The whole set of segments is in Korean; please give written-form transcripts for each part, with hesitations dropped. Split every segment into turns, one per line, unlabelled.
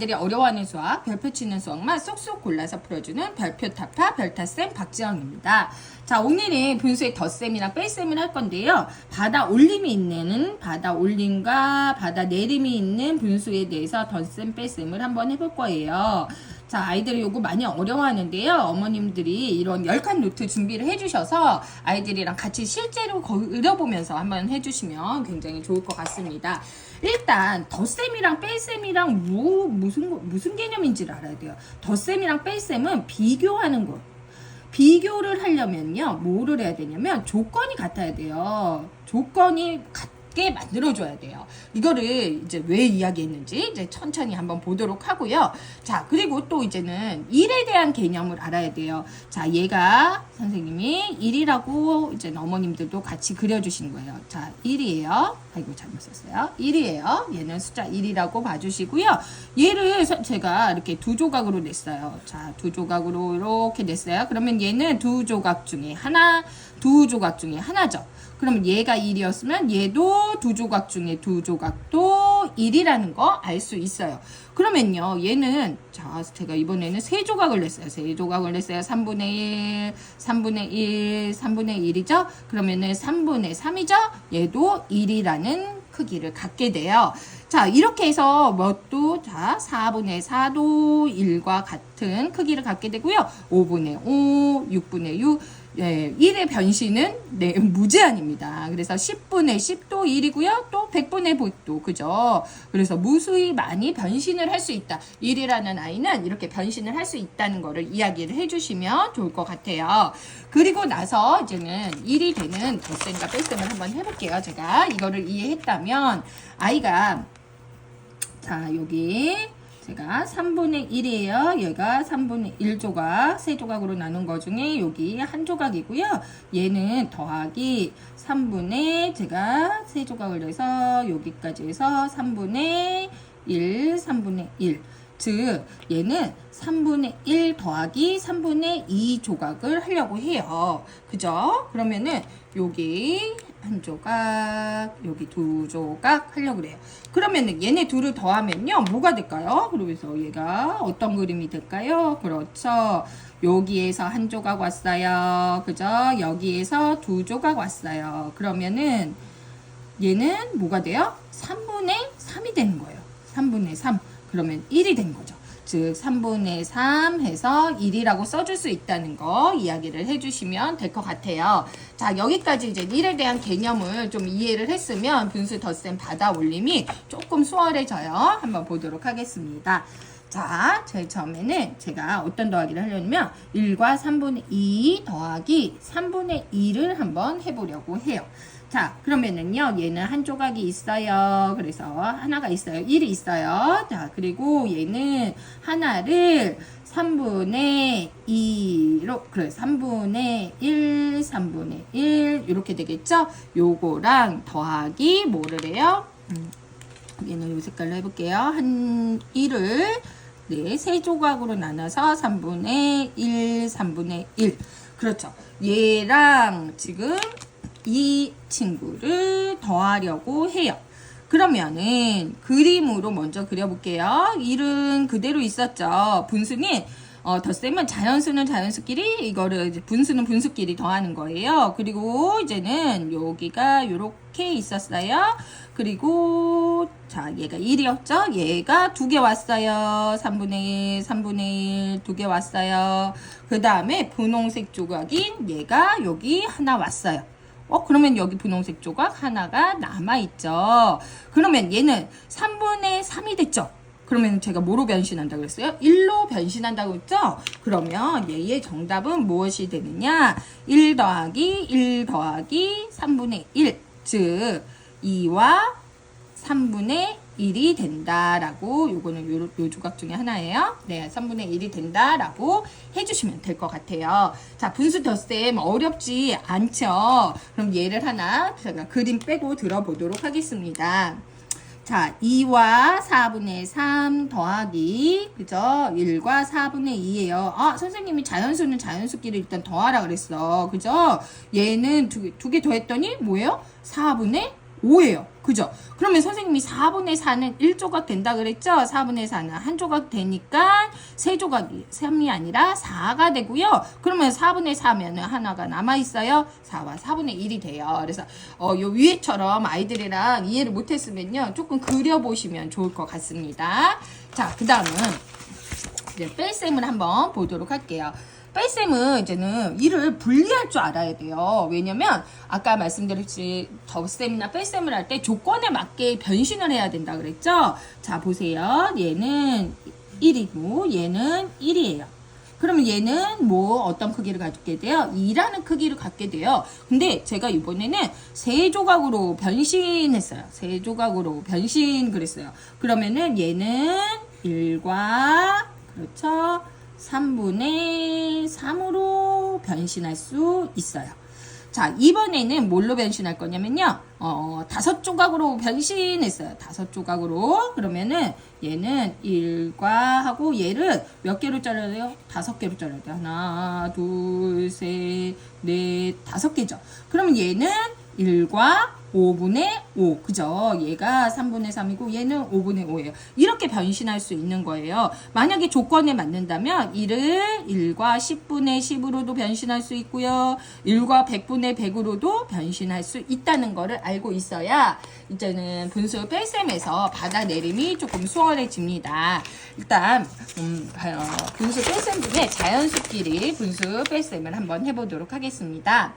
아이들이 어려워하는 수학, 별표 치는 수학만 쏙쏙 골라서 풀어주는 별표 타파 별타쌤 박지영입니다. 자, 오늘은 분수의 덧셈이랑 뺄셈을 할 건데요. 받아 올림이 있는, 받아 올림과 받아 내림이 있는 분수에 대해서 덧셈 뺄셈을 한번 해볼 거예요. 자, 아이들이 요거 많이 어려워하는데요. 어머님들이 이런 10칸 노트 준비를 해주셔서 아이들이랑 같이 실제로 그려보면서 한번 해주시면 굉장히 좋을 것 같습니다. 일단 덧셈이랑 뺄셈이랑 무슨 개념인지를 알아야 돼요. 덧셈이랑 뺄셈은 비교하는 거. 비교를 하려면요, 뭐를 해야 되냐면 조건이 같아야 돼요. 조건이 같게 만들어줘야 돼요. 이거를 이제 왜 이야기했는지 이제 천천히 한번 보도록 하고요. 자, 그리고 또 이제는 1에 대한 개념을 알아야 돼요. 자, 얘가 선생님이 1이라고 이제 어머님들도 같이 그려주신 거예요. 자, 1이에요. 아이고, 잘못 썼어요. 1이에요. 얘는 숫자 1이라고 봐주시고요. 얘를 제가 이렇게 두 조각으로 냈어요. 자, 두 조각으로 이렇게 냈어요. 그러면 얘는 두 조각 중에 하나죠. 그러면 얘가 1이었으면 얘도 두 조각 중에 두 조각도 1이라는 거 알 수 있어요. 그러면요, 얘는, 자, 제가 이번에는 세 조각을 냈어요. 3분의 1, 3분의 1, 3분의 1이죠? 그러면은 3분의 3이죠? 얘도 1이라는 크기를 갖게 돼요. 자, 이렇게 해서 뭣도, 자, 4분의 4도 1과 같은 크기를 갖게 되고요. 5분의 5, 6분의 6, 예, 1의 변신은 네, 무제한입니다. 그래서 10분의 10도 1이고요. 또 100분의 100도, 그죠? 그래서 무수히 많이 변신을 할 수 있다. 1이라는 아이는 이렇게 변신을 할 수 있다는 거를 이야기를 해주시면 좋을 것 같아요. 그리고 나서 이제는 1이 되는 덧셈과 뺄셈을 한번 해볼게요. 제가 이거를 이해했다면 아이가, 자, 여기 제가 3분의 1이에요. 얘가 3분의 1조각, 세 조각으로 나눈 거 중에 여기 한 조각이고요. 얘는 더하기 3분의, 제가 세 조각을 해서 여기까지 해서 3분의 1, 3분의 1. 즉, 얘는 3분의 1 더하기 3분의 2 조각을 하려고 해요. 그죠? 그러면은 여기 한 조각, 여기 두 조각 하려고 그래요. 그러면은 얘네 둘을 더하면요, 뭐가 될까요? 그러면서 얘가 어떤 그림이 될까요? 그렇죠. 여기에서 한 조각 왔어요. 그죠? 여기에서 두 조각 왔어요. 그러면은 얘는 뭐가 돼요? 3분의 3이 되는 거예요. 3분의 3. 그러면 1이 된 거죠. 즉 3분의 3 해서 1이라고 써줄 수 있다는 거 이야기를 해주시면 될 것 같아요. 자, 여기까지 이제 1에 대한 개념을 좀 이해를 했으면 분수 덧셈 받아 올림이 조금 수월해져요. 한번 보도록 하겠습니다. 자, 제일 처음에는 제가 어떤 더하기를 하려면 1과 3분의 2 더하기 3분의 2를 한번 해보려고 해요. 자, 그러면은요, 얘는 한 조각이 있어요. 그래서 하나가 있어요. 1이 있어요. 자, 그리고 얘는 하나를 3분의 2로, 그래, 3분의 1, 3분의 1, 이렇게 되겠죠? 요거랑 더하기 뭐를 해요? 얘는 요 색깔로 해볼게요. 한 1을, 네, 세 조각으로 나눠서 3분의 1, 3분의 1. 그렇죠. 얘랑 지금 이 친구를 더하려고 해요. 그러면은 그림으로 먼저 그려볼게요. 1은 그대로 있었죠. 분수는 덧셈은 자연수는 자연수끼리, 이거를 이제 분수는 분수끼리 더하는 거예요. 그리고 이제는 여기가 요렇게 있었어요. 그리고 자, 얘가 1이었죠. 얘가 두 개 왔어요. 3분의 1, 3분의 1 두 개 왔어요. 그 다음에 분홍색 조각인 얘가 여기 하나 왔어요. 그러면 여기 분홍색 조각 하나가 남아있죠. 그러면 얘는 3분의 3이 됐죠. 그러면 제가 뭐로 변신한다고 그랬어요? 1로 변신한다고 했죠? 그러면 얘의 정답은 무엇이 되느냐? 1 더하기 1 더하기 3분의 1. 즉, 2와 3분의 1이 된다라고, 요거는 요 조각 중에 하나예요. 네, 3분의 1이 된다라고 해주시면 될 것 같아요. 자, 분수 덧셈 어렵지 않죠? 그럼 얘를 하나 제가 그림 빼고 들어보도록 하겠습니다. 자, 2와 4분의 3 더하기, 그죠? 1과 4분의 2예요. 아, 선생님이 자연수는 자연수끼리 일단 더하라 그랬어. 그죠? 얘는 두 개 더했더니 뭐예요? 4분의 5예요. 그죠? 그러면 선생님이 4분의 4는 1조각 된다 그랬죠? 4분의 4는 한 조각 되니까 3조각이 3이 아니라 4가 되고요. 그러면 4분의 4면은 하나가 남아있어요. 4와 4분의 1이 돼요. 그래서 요 위에처럼 아이들이랑 이해를 못했으면요. 조금 그려보시면 좋을 것 같습니다. 자, 그 다음은 이제 뺄셈을 한번 보도록 할게요. 뺄셈은 이제는 이를 분리할 줄 알아야 돼요. 왜냐면 아까 말씀드렸지 덧셈이나 뺄셈을 할 때 조건에 맞게 변신을 해야 된다 그랬죠. 자, 보세요. 얘는 1이고 얘는 1이에요. 그러면 얘는 뭐 어떤 크기를 갖게 돼요? 2라는 크기를 갖게 돼요. 근데 제가 이번에는 세 조각으로 변신했어요. 세 조각으로 변신 그랬어요. 그러면은 얘는 1과 그렇죠? 3분의 3으로 변신할 수 있어요. 자, 이번에는 뭘로 변신할 거냐면요. 5조각으로 변신했어요. 5조각으로. 그러면은 얘는 1과 하고 얘를 몇 개로 잘라야 돼요? 5개로 잘라야 돼요. 하나, 둘, 셋, 넷, 5개죠. 그러면 얘는 1과 5분의 5. 그죠? 얘가 3분의 3이고 얘는 5분의 5예요. 이렇게 변신할 수 있는 거예요. 만약에 조건에 맞는다면 1을 1과 10분의 10으로도 변신할 수 있고요. 1과 100분의 100으로도 변신할 수 있다는 거를 알고 있어야 이제는 분수 뺄셈에서 받아내림이 조금 수월해집니다. 일단 분수 뺄셈 중에 자연수끼리 분수 뺄셈을 한번 해보도록 하겠습니다.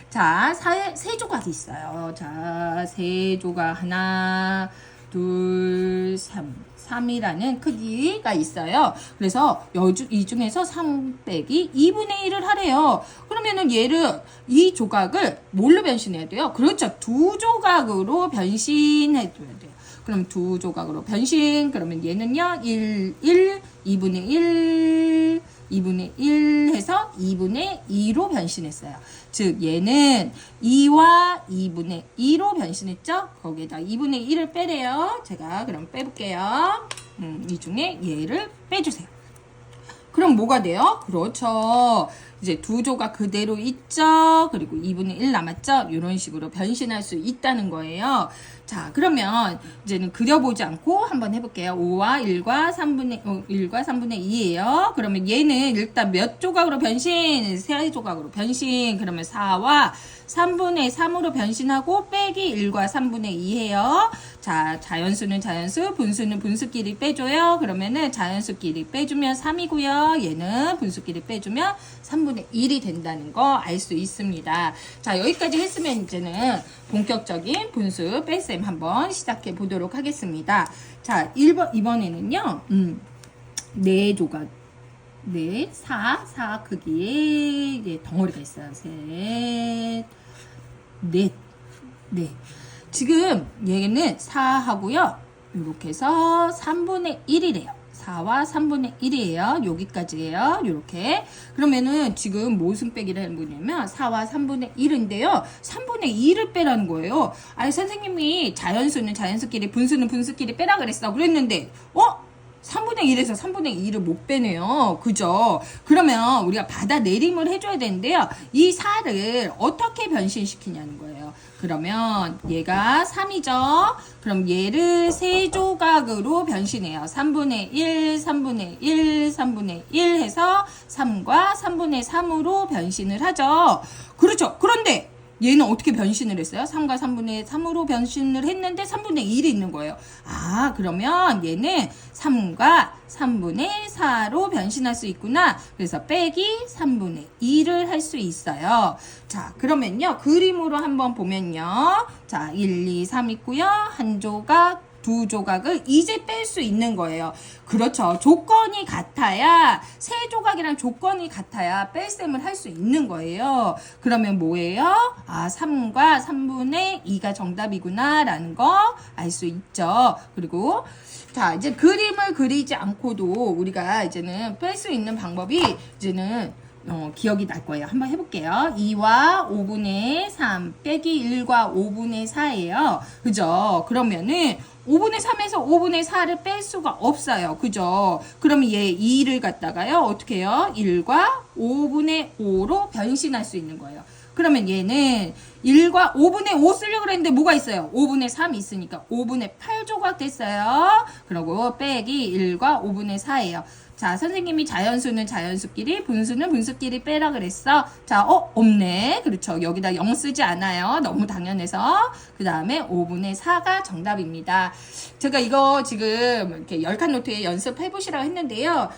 자, 세 조각이 있어요. 자, 세 조각 하나, 둘, 3이라는 크기가 있어요. 그래서 이 중에서 3 빼기 2분의 1을 하래요. 그러면은 이 조각을 뭘로 변신해야 돼요? 그렇죠. 두 조각으로 변신해줘야 돼요. 그럼 두 조각으로 변신. 그러면 얘는요, 2분의 1, 2분의 1 해서 2분의 2로 변신했어요. 즉 얘는 2와 2분의 2로 변신했죠? 거기에다 2분의 1을 빼래요. 제가 그럼 빼볼게요. 이 중에 얘를 빼주세요. 그럼 뭐가 돼요? 그렇죠. 이제 두 조각 그대로 있죠. 그리고 2분의 1 남았죠. 이런 식으로 변신할 수 있다는 거예요. 자, 그러면 이제는 그려보지 않고 한번 해볼게요. 5와 1과 3분의 2예요. 그러면 얘는 일단 몇 조각으로 변신? 세 조각으로 변신. 그러면 4와 3분의 3으로 변신하고 빼기 1과 3분의 2해요. 자, 자연수는 자연수, 분수는 분수끼리 빼줘요. 그러면은 자연수끼리 빼주면 3이고요. 얘는 분수끼리 빼주면 3분의 1이 된다는 거 알 수 있습니다. 자, 여기까지 했으면 이제는 본격적인 분수 뺄셈 한번 시작해 보도록 하겠습니다. 자, 이번에는요, 4조각. 4 크기의 덩어리가 있어요. 셋, 넷. 지금 얘는 4하고요. 이렇게 해서 3분의 1이래요. 4와 3분의 1이에요. 여기까지예요. 이렇게. 그러면은 지금 무슨 빼기를 하는 거냐면 4와 3분의 1인데요. 3분의 2를 빼라는 거예요. 아니 선생님이 자연수는 자연수끼리 분수는 분수끼리 빼라 그랬는데 3분의 1에서 3분의 2를 못 빼네요. 그죠? 그러면 우리가 받아내림을 해줘야 되는데요. 이 4를 어떻게 변신시키냐는 거예요. 그러면 얘가 3이죠. 그럼 얘를 세 조각으로 변신해요. 3분의 1, 3분의 1, 3분의 1 해서 3과 3분의 3으로 변신을 하죠. 그렇죠. 그런데 얘는 어떻게 변신을 했어요? 3과 3분의 3으로 변신을 했는데 3분의 1이 있는 거예요. 아, 그러면 얘는 3과 3분의 4로 변신할 수 있구나. 그래서 빼기 3분의 2를 할 수 있어요. 자, 그러면요. 그림으로 한번 보면요. 자, 1, 2, 3 있고요. 한 조각, 두 조각을 이제 뺄 수 있는 거예요. 그렇죠. 조건이 같아야, 세 조각이랑 조건이 같아야 뺄셈을 할 수 있는 거예요. 그러면 뭐예요? 3과 3분의 2가 정답이구나 라는 거 알 수 있죠. 그리고 자, 이제 그림을 그리지 않고도 우리가 이제는 뺄 수 있는 방법이 이제는 기억이 날 거예요. 한번 해볼게요. 2와 5분의 3 빼기 1과 5분의 4예요. 그죠? 그러면은 5분의 3에서 5분의 4를 뺄 수가 없어요. 그죠? 그러면 얘 2를 갖다가요. 어떻게 해요? 1과 5분의 5로 변신할 수 있는 거예요. 그러면 얘는 1과 5분의 5 쓰려고 그랬는데 뭐가 있어요? 5분의 3이 있으니까 5분의 8조각 됐어요. 그리고 빼기 1과 5분의 4예요. 자, 선생님이 자연수는 자연수끼리, 분수는 분수끼리 빼라 그랬어. 자, 없네. 그렇죠. 여기다 0 쓰지 않아요. 너무 당연해서. 그 다음에 5분의 4가 정답입니다. 제가 이거 지금 이렇게 10칸 노트에 연습해 보시라고 했는데요.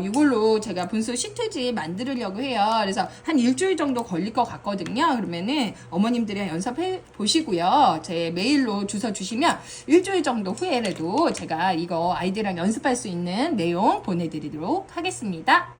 이걸로 제가 분수 시트지 만들려고 해요. 그래서 한 일주일 정도 걸릴 것 같거든요. 그러면은 어머님들이랑 연습해 보시고요. 제 메일로 주소 주시면 일주일 정도 후에라도 제가 이거 아이들이랑 연습할 수 있는 내용 보내드리도록 하겠습니다.